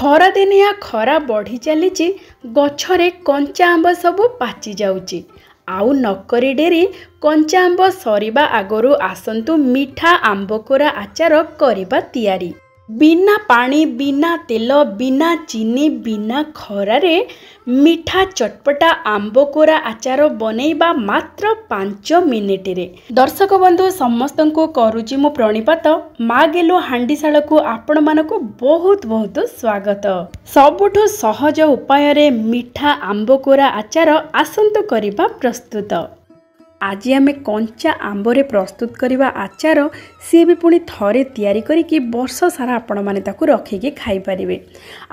ଖରାଦିନିଆ ଖରା ବଢ଼ି ଚାଲିଛି, ଗଛରେ କଞ୍ଚା ଆମ୍ବ ସବୁ ପାଚି ଯାଉଛି। ଆଉ ନକରି ଡେରି, କଞ୍ଚା ଆମ୍ବ ସରିବା ଆଗରୁ ଆସନ୍ତୁ ମିଠା ଆମ୍ବ କୋରା ଆଚାର କରିବା ତିଆରି। ବିନା ପାଣି, ବିନା ତେଲ, ବିନା ଚିନି, ବିନା ଖରାରେ ମିଠା ଚଟପଟା ଆମ୍ବ କୋରା ଆଚାର ବନେଇବା ମାତ୍ର 5 ମିନିଟରେ। ଦର୍ଶକ ବନ୍ଧୁ ସମସ୍ତଙ୍କୁ କରୁଛି ମୁଁ ପ୍ରଣିପାତ। ମା ଗେଲୁ ହାଣ୍ଡିଶାଳକୁ ଆପଣମାନଙ୍କୁ ବହୁତ ବହୁତ ସ୍ୱାଗତ। ସବୁଠୁ ସହଜ ଉପାୟରେ ମିଠା ଆମ୍ବ କୋରା ଆଚାର ଆସନ୍ତୁ କରିବା ପ୍ରସ୍ତୁତ। ଆଜି ଆମେ କଞ୍ଚା ଆମ୍ବରେ ପ୍ରସ୍ତୁତ କରିବା ଆଚାର, ସିଏ ବି ପୁଣି ଥରେ ତିଆରି କରିକି ବର୍ଷ ସାରା ଆପଣମାନେ ତାକୁ ରଖିକି ଖାଇପାରିବେ।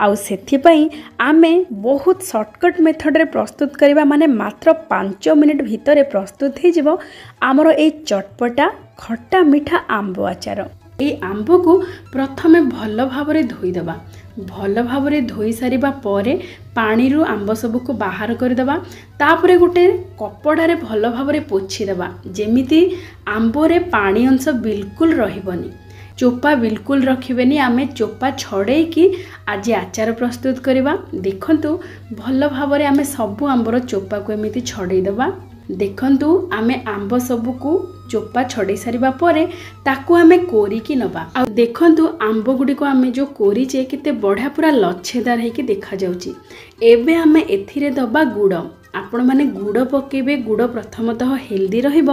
ଆଉ ସେଥିପାଇଁ ଆମେ ବହୁତ ସର୍ଟକଟ୍ ମେଥଡ଼ରେ ପ୍ରସ୍ତୁତ କରିବା, ମାନେ ମାତ୍ର 5 ମିନିଟ୍ ଭିତରେ ପ୍ରସ୍ତୁତ ହେଇଯିବ ଆମର ଏଇ ଚଟପଟା ଖଟା ମିଠା ଆମ୍ବ ଆଚାର। এই ଆମ୍ବକୁ ପ୍ରଥମେ ଭଲ ଭାବରେ ଧୋଇଦେବା। ଭଲ ଭାବରେ ଧୋଇ ସାରିବା ପରେ ପାଣିରୁ ଆମ୍ବ ସବୁକୁ ବାହାର କରିଦେବା। ତାପରେ ଗୋଟେ କପଡ଼ାରେ ଭଲ ଭାବରେ ପୋଛିଦେବା, ଯେମିତି ଆମ୍ବରେ ପାଣି ଅଂଶ ବିଲକୁଲ ରହିବନି। ଚୋପା ବିଲକୁଲ ରଖିବେନି। ଆମେ ଚୋପା ଛଡ଼େଇକି ଆଜି ଆଚାର ପ୍ରସ୍ତୁତ କରିବା। ଦେଖନ୍ତୁ ଭଲ ଭାବରେ ଆମେ ସବୁ ଆମ୍ବର ଚୋପାକୁ ଏମିତି ଛଡ଼େଇଦେବା। ଦେଖନ୍ତୁ ଆମେ ଆମ୍ବ ସବୁକୁ ଚୋପା ଛଡ଼େଇ ସାରିବା ପରେ ତାକୁ ଆମେ କୋରିକି ନେବା। ଆଉ ଦେଖନ୍ତୁ ଆମ୍ବ ଗୁଡ଼ିକ ଆମେ ଯେଉଁ କୋରିଛେ କେତେ ବଢ଼ିଆ ପୁରା ଲଛେଦାର ହେଇକି ଦେଖାଯାଉଛି। ଏବେ ଆମେ ଏଥିରେ ଦେବା ଗୁଡ଼। ଆପଣମାନେ ଗୁଡ଼ ପକାଇବେ। ଗୁଡ଼ ପ୍ରଥମତଃ ହେଲ୍ଦି ରହିବ।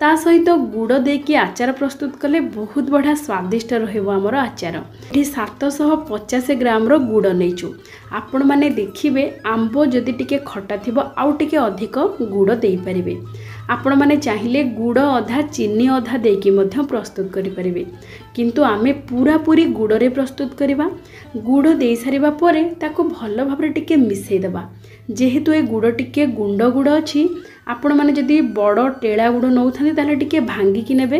ତା ସହିତ ଗୁଡ଼ ଦେଇକି ଆଚାର ପ୍ରସ୍ତୁତ କଲେ ବହୁତ ବଢ଼ିଆ ସ୍ୱାଦିଷ୍ଟ ରହିବ ଆମର ଆଚାର। ଏଠି 750 ଗ୍ରାମର ଗୁଡ଼ ନେଇଛୁ। ଆପଣମାନେ ଦେଖିବେ ଆମ୍ବ ଯଦି ଟିକେ ଖଟା ଥିବ ଆଉ ଟିକେ ଅଧିକ ଗୁଡ଼ ଦେଇପାରିବେ। ଆପଣମାନେ ଚାହିଁଲେ ଗୁଡ଼ ଅଧା ଚିନି ଅଧା ଦେଇକି ମଧ୍ୟ ପ୍ରସ୍ତୁତ କରିପାରିବେ, କିନ୍ତୁ ଆମେ ପୁରାପୁରି ଗୁଡ଼ରେ ପ୍ରସ୍ତୁତ କରିବା। ଗୁଡ଼ ଦେଇ ସାରିବା ପରେ ତାକୁ ଭଲ ଭାବରେ ଟିକେ ମିଶାଇ ଦେବା। ଯେହେତୁ ଏ ଗୁଡ଼ ଟିକେ ଗୁଣ୍ଡ ଗୁଡ଼ ଅଛି, ଆପଣମାନେ ଯଦି ବଡ଼ ଟେଳା ଗୁଡ଼ ନେଉଥାନ୍ତି ତାହେଲେ ଟିକେ ଭାଙ୍ଗିକି ନେବେ,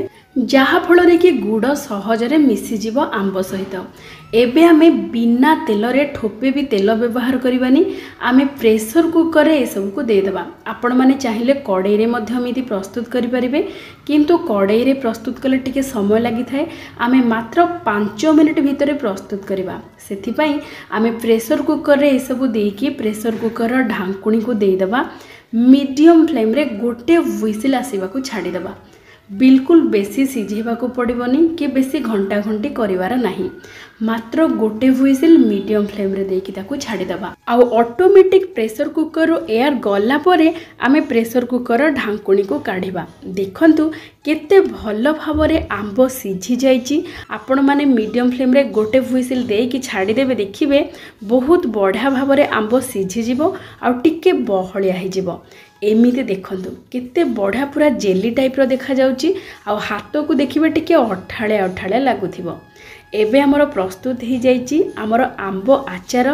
ଯାହାଫଳରେ କି ଗୁଡ଼ ସହଜରେ ମିଶିଯିବ ଆମ୍ବ ସହିତ। ଏବେ ଆମେ ବିନା ତେଲରେ, ଠୋପେ ବି ତେଲ ବ୍ୟବହାର କରିବାନି। ଆମେ ପ୍ରେସର କୁକରରେ ଏସବୁକୁ ଦେଇଦେବା। ଆପଣମାନେ ଚାହିଁଲେ କଡ଼େଇରେ ମଧ୍ୟ ଏମିତି ପ୍ରସ୍ତୁତ କରିପାରିବେ, କିନ୍ତୁ କଡ଼େଇରେ ପ୍ରସ୍ତୁତ କଲେ ଟିକେ ସମୟ ଲାଗିଥାଏ। ଆମେ ମାତ୍ର 5 ମିନିଟ୍ ଭିତରେ ପ୍ରସ୍ତୁତ କରିବା। ସେଥିପାଇଁ ଆମେ ପ୍ରେସର କୁକରରେ ଏସବୁ ଦେଇକି ପ୍ରେସର କୁକରର ଢାଙ୍କୁଣୀକୁ ଦେଇଦେବା। ମିଡ଼ିୟମ୍ ଫ୍ଲେମ୍ରେ ଗୋଟେ ହୁଇସିଲ୍ ଆସିବାକୁ ଛାଡ଼ିଦେବା। ବିଲକୁଲ ବେଶୀ ସିଝେଇବାକୁ ପଡ଼ିବନି କି ବେଶୀ ଘଣ୍ଟା ଘଣ୍ଟି କରିବାର ନାହିଁ। ମାତ୍ର ଗୋଟେ ହୁଇସିଲ୍ ମିଡ଼ିୟମ୍ ଫ୍ଲେମ୍ରେ ଦେଇକି ତାକୁ ଛାଡ଼ିଦେବା। ଆଉ ଅଟୋମେଟିକ୍ ପ୍ରେସର କୁକରରୁ ଏୟାର ଗଲା ପରେ ଆମେ ପ୍ରେସର କୁକରର ଢାଙ୍କୁଣୀକୁ କାଢ଼ିବା। ଦେଖନ୍ତୁ କେତେ ଭଲ ଭାବରେ ଆମ୍ବ ସିଝି ଯାଇଛି। ଆପଣମାନେ ମିଡ଼ିୟମ୍ ଫ୍ଲେମ୍ରେ ଗୋଟେ ହୁଇସିଲ୍ ଦେଇକି ଛାଡ଼ିଦେବେ, ଦେଖିବେ ବହୁତ ବଢ଼ିଆ ଭାବରେ ଆମ୍ବ ସିଝିଯିବ ଆଉ ଟିକେ ବହଳିଆ ହେଇଯିବ। ଏମିତି ଦେଖନ୍ତୁ କେତେ ବଢ଼ିଆ ପୁରା ଜେଲି ଟାଇପ୍ର ଦେଖାଯାଉଛି। ଆଉ ହାତକୁ ଦେଖିବେ ଟିକେ ଅଠାଳିଆ ଅଠାଳିଆ ଲାଗୁଥିବ। ଏବେ ଆମର ପ୍ରସ୍ତୁତ ହେଇଯାଇଛି ଆମର ଆମ୍ବ ଆଚାର।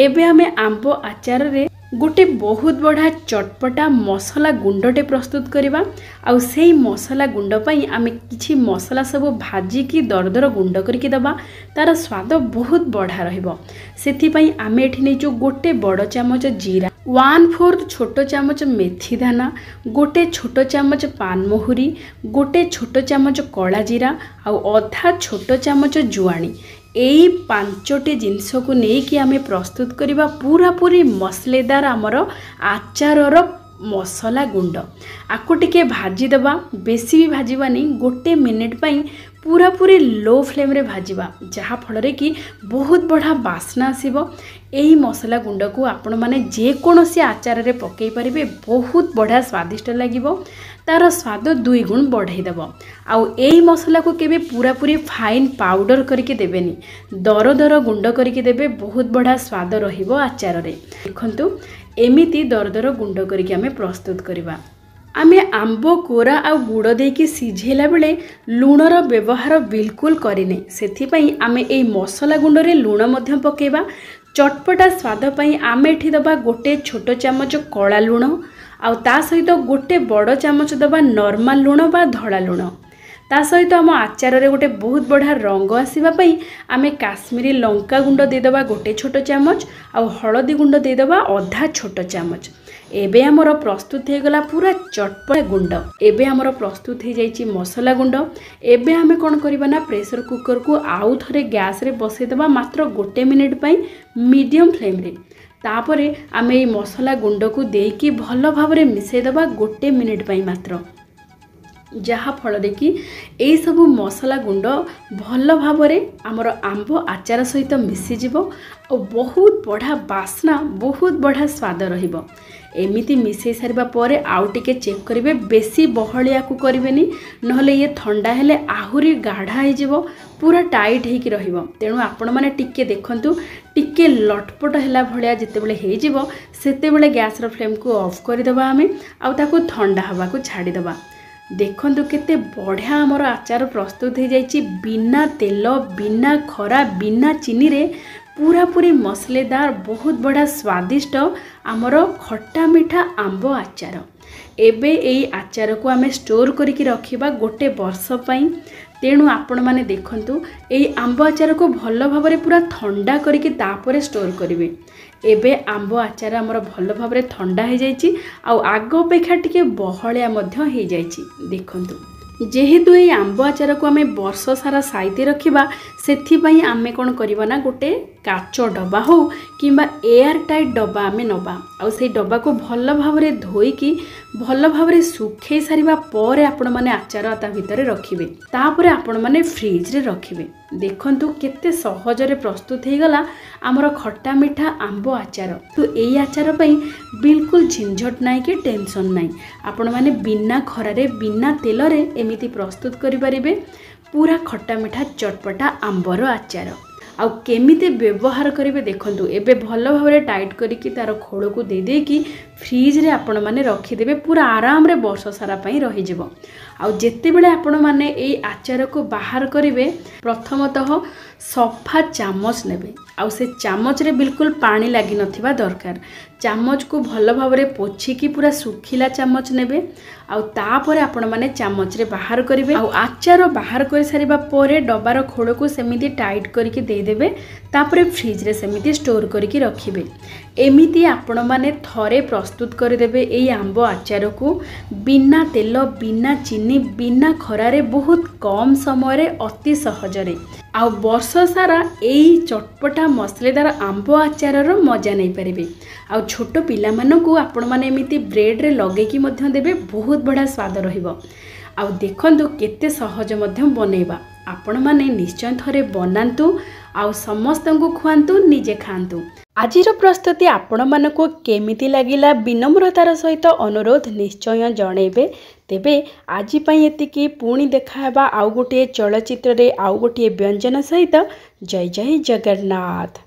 ଏବେ ଆମେ ଆମ୍ବ ଆଚାରରେ ଗୋଟେ ବହୁତ ବଢ଼ିଆ ଚଟପଟା ମସଲା ଗୁଣ୍ଡଟେ ପ୍ରସ୍ତୁତ କରିବା। ଆଉ ସେଇ ମସଲା ଗୁଣ୍ଡ ପାଇଁ ଆମେ କିଛି ମସଲା ସବୁ ଭାଜିକି ଦରଦର ଗୁଣ୍ଡ କରିକି ଦେବା। ତା'ର ସ୍ୱାଦ ବହୁତ ବଢ଼ିଆ ରହିବ। ସେଥିପାଇଁ ଆମେ ଏଠି ନେଇଛୁ ଗୋଟେ ବଡ଼ ଚାମଚ ଜିରା, 1/4 ଛୋଟ ଚାମଚ ମେଥି ଦାନା, ଗୋଟେ ଛୋଟ ଚାମଚ ପାନମହୁରି, ଗୋଟେ ଛୋଟ ଚାମଚ କଳା ଜିରା ଆଉ ଅଧା ଛୋଟ ଚାମଚ ଜୁଆଣି। ଏଇ 5ଟି ଜିନିଷକୁ ନେଇକି ଆମେ ପ୍ରସ୍ତୁତ କରିବା ପୁରାପୁରି ମସଲେଦାର ଆମର ଆଚାରର ମସଲା ଗୁଣ୍ଡ। ଆକୁ ଟିକେ ଭାଜିଦେବା, ବେଶୀ ବି ଭାଜିବାନି। 1 ମିନିଟ୍ ପାଇଁ ପୁରାପୁରି ଲୋ ଫ୍ଲେମ୍ରେ ଭାଜିବା, ଯାହାଫଳରେ କି ବହୁତ ବଢ଼ିଆ ବାସ୍ନା ଆସିବ। ଏହି ମସଲା ଗୁଣ୍ଡକୁ ଆପଣମାନେ ଯେକୌଣସି ଆଚାରରେ ପକାଇ ପାରିବେ। ବହୁତ ବଢ଼ିଆ ସ୍ୱାଦିଷ୍ଟ ଲାଗିବ। ତା'ର ସ୍ୱାଦ 2 ଗୁଣ ବଢ଼େଇ ଦେବ। ଆଉ ଏଇ ମସଲାକୁ କେବେ ପୁରାପୁରି ଫାଇନ୍ ପାଉଡ଼ର କରିକି ଦେବେନି, ଦର ଦର ଗୁଣ୍ଡ କରିକି ଦେବେ। ବହୁତ ବଢ଼ିଆ ସ୍ୱାଦ ରହିବ ଆଚାରରେ। ଦେଖନ୍ତୁ ଏମିତି ଦର ଦର ଗୁଣ୍ଡ କରିକି ଆମେ ପ୍ରସ୍ତୁତ କରିବା। ଆମେ ଆମ୍ବ କୋରା ଆଉ ଗୁଡ଼ ଦେଇକି ସିଝେଇଲା ବେଳେ ଲୁଣର ବ୍ୟବହାର ବିଲକୁଲ କରିନେ। ସେଥିପାଇଁ ଆମେ ଏଇ ମସଲା ଗୁଣ୍ଡରେ ଲୁଣ ମଧ୍ୟ ପକାଇବା। ଚଟପଟା ସ୍ୱାଦ ପାଇଁ ଆମେ ଏଠି ଦେବା ଗୋଟେ ଛୋଟ ଚାମଚ କଳା ଲୁଣ, ଆଉ ତା ସହିତ ଗୋଟେ ବଡ଼ ଚାମଚ ଦେବା ନର୍ମାଲ ଲୁଣ ବା ଧଳା ଲୁଣ। ତା ସହିତ ଆମ ଆଚାରରେ ଗୋଟେ ବହୁତ ବଢ଼ିଆ ରଙ୍ଗ ଆସିବା ପାଇଁ ଆମେ କାଶ୍ମୀରୀ ଲଙ୍କା ଗୁଣ୍ଡ ଦେଇଦେବା ଗୋଟେ ଛୋଟ ଚାମଚ, ଆଉ ହଳଦୀ ଗୁଣ୍ଡ ଦେଇଦେବା ଅଧା ଛୋଟ ଚାମଚ। एबे हमर प्रस्तुत हो गला पूरा चटपटा गुंड। एबे हमर प्रस्तुत हो जाइए मसला गुंड। एबे आमे कौन करबा ना प्रेशर कुकर को आउ थरे गैस रे बसई देबा मात्र 1 मिनिट पई मीडियम फ्लेम रे। तापरे आमे ए मसला गुंड को देकी भल भाव रे मिसई देबा 1 मिनिट पई मात्र, जहा फल रे कि ए सब मसला गुंड भल भाव रे हमर आंब आचार सहित मिसी जिवो और बहुत बढ़िया बास्ना बहुत बढ़िया स्वाद रहिबो। एमिति मिसई सारिबा परे आउ टिके चेक करिवे, बेसी बहलिया को करिवेनी नहले ये ठंडा हेले आहुरी गाढ़ा हो जिवो, पूरा टाइट हेकी रहिबो। तेणु आपण माने टिके देखंतु, टिके लटपट हैला भलिया जेतेबेले हे जिवो सेतेबेले गैस रो फ्लेम को ऑफ कर देबा आमे आउ ताको ठंडा हवा को छाड़ी देबा। देखंतु केते बढ़िया हमर आचार प्रस्तुत हो जाइए, बिना तेल बिना खरा बिना चीनी रे पूरा पूरी मसलेदार बहुत बढ़िया स्वादिष्ट आमर खट्टा मीठा आंब आचार। एबे एई आचार को आमे स्टोर करिकी रखिबा 1 वर्ष पई। तेणु आपण माने देखंतु एई आंब आचार को भल भाव रे पूरा ठंडा करिकी तापरे स्टोर करिवे। एबे आंब आचार हमर भल भाव रे ठंडा हो जाइए आ आग अपेक्षा टिके बहलिया मध्य हो जाइए। देखंतु जेहेतु ये आंब आचार को आमे वर्ष सारा साइते रखिबा सेथिपई आमे कोन करिबा ना गोटे काच डब्बा हो किंबा एयर टाइट डब्बा आमे नबा आ से डब्बा को भल भाव रे धोईकी भल भाव रे सुखै सारिबा परे आपण माने आचार ता भितरे रखिबे, तापरे आपण माने फ्रिज रे रखिबे। देखंतु केते सहज रे प्रस्तुत हो गला हमर खट्टा मीठा आंब आचार। तो एई आचार पई बिल्कुल झंझट नाइ कि टेंशन नाइ, आपण माने बिना खरा रे बिना तेल रे एमिति प्रस्तुत करि परिबे पूरा खट्टा मीठा चटपटा आंबर आचार। आउ केमिति व्यवहार करेंगे देखंतु, एबे भल भाव रे टाइट करिकी तार खोल को दे देकी फ्रिज रे आपण माने रखिदेबे, पूरा आराम रे वर्ष सारा पई रहि जिवो। आउ जेते बेले आपण माने एई आचार को बाहर करिवे प्रथमतः सफा चामच नेबे, आउ से चामच रे बिल्कुल पानी लागी नथिबा दरकार। चामच को भल भाव रे पोछिकी पूरा सुखिला चामच नेबे आउ तापरे आपण माने चामच रे बाहर करिवे। आउ आचार बाहर कर सारिबा परे डब्बार खोल को सेमिति टाइट करिके दे देबे, तापरे फ्रिज रे सेमिति स्टोर करिके रखिबे। एमिति आपण माने थरे प्रस्तुत कर देबे एई आंब आचार को बिना तेल बिना चीनी बिना खरारे बहुत कम समय रे अति सहज रे आउ वर्ष सारा एई चटपटा मसलेदार आंब आचार रो मजा नहीं पारिबे। आउ छोट पिला मानकु आपण माने एमिति ब्रेड रे लगेकी मध्य देबे, बहुत बड़ा स्वाद रहिबो। आउ देखंतु केते सहज मध्य बनेबा, आपण माने निश्चय थरे बनांतु आउ समस्त को खुआंतु निजे खांतु। आजिर प्रस्तुति आपण मानकु केमिति लागिला विनम्रतार सहित अनुरोध निश्चय जणेबे। तेबे आजि पई एतिकी, पुणी देखाहेबा आउ गोटे चलचित्र रे आउ गोटे व्यंजन सहित। जय जय जगन्नाथ।